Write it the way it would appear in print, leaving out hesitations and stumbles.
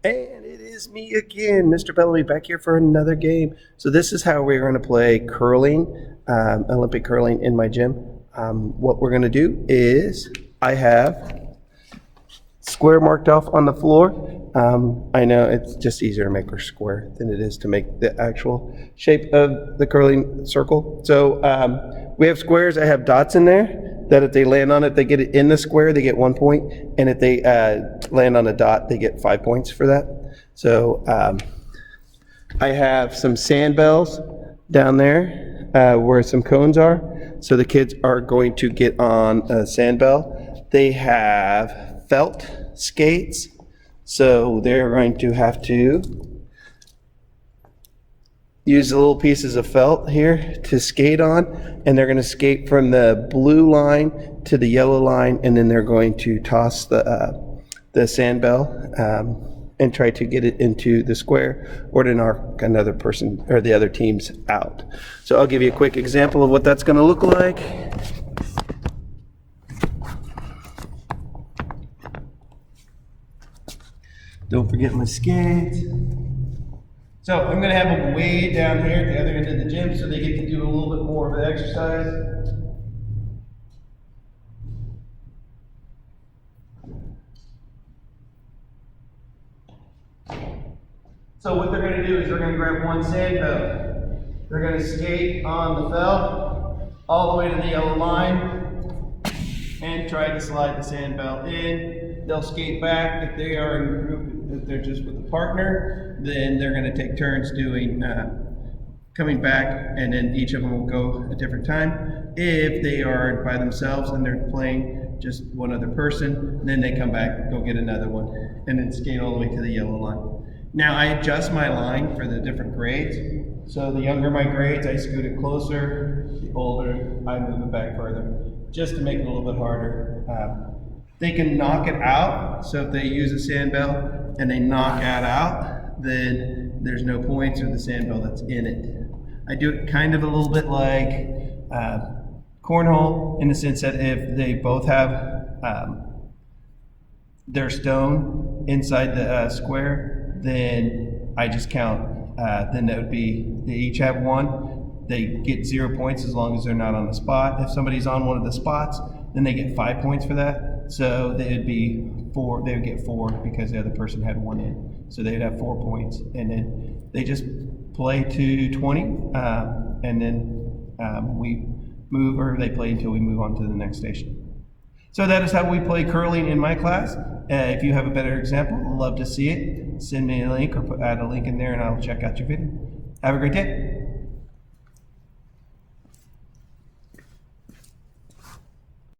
And it is me again, Mr. Bellamy, back here for another game. So this is how we're going to play curling, Olympic curling in my gym. What we're going to do is I have square marked off on the floor. I know it's just easier to make a square than it is to make the actual shape of the curling circle. So we have squares. I have dots in there that if they land on it, they get it in the square, they get 1 point. And if they land on a dot, they get 5 points for that. So I have some sandbells down there where some cones are. So the kids are going to get on a sandbell. They have felt skates. So they're going to have to use the little pieces of felt here to skate on, and they're going to skate from the blue line to the yellow line, and then they're going to toss the sandbell and try to get it into the square or to knock another person or the other teams out. So I'll give you a quick example of what that's going to look like. Don't forget my skates. So I'm going to have them way down here at the other end of the gym so they get to do a little bit more of the exercise. So what they're going to do is they're going to grab one sandbell. They're going to skate on the felt all the way to the yellow line and try to slide the sandbell in. They'll skate back if they are in a group. If they're just with a partner, then they're going to take turns doing coming back, and then each of them will go a different time. If they are by themselves and they're playing just one other person, then they come back, go get another one, and then skate all the way to the yellow line. Now I adjust my line for the different grades. So the younger my grades, I scoot it closer. The older, I move it back further, just to make it a little bit harder. They can knock it out. So if they use a sandbell and they knock that out, then there's no points or the sandbell that's in it. I do it kind of a little bit like cornhole, in the sense that if they both have their stone inside the square, then I just count. Then that would be, they each have one. They get 0 points as long as they're not on the spot. If somebody's on one of the spots, then they get 5 points for that. So they'd be 4, they would get 4 because the other person had one in. So they'd have 4 points. And then they just play to 20, and then we move, or they play until we move on to the next station. So that is how we play curling in my class. If you have a better example, I'd love to see it. Send me a link or add a link in there and I'll check out your video. Have a great day.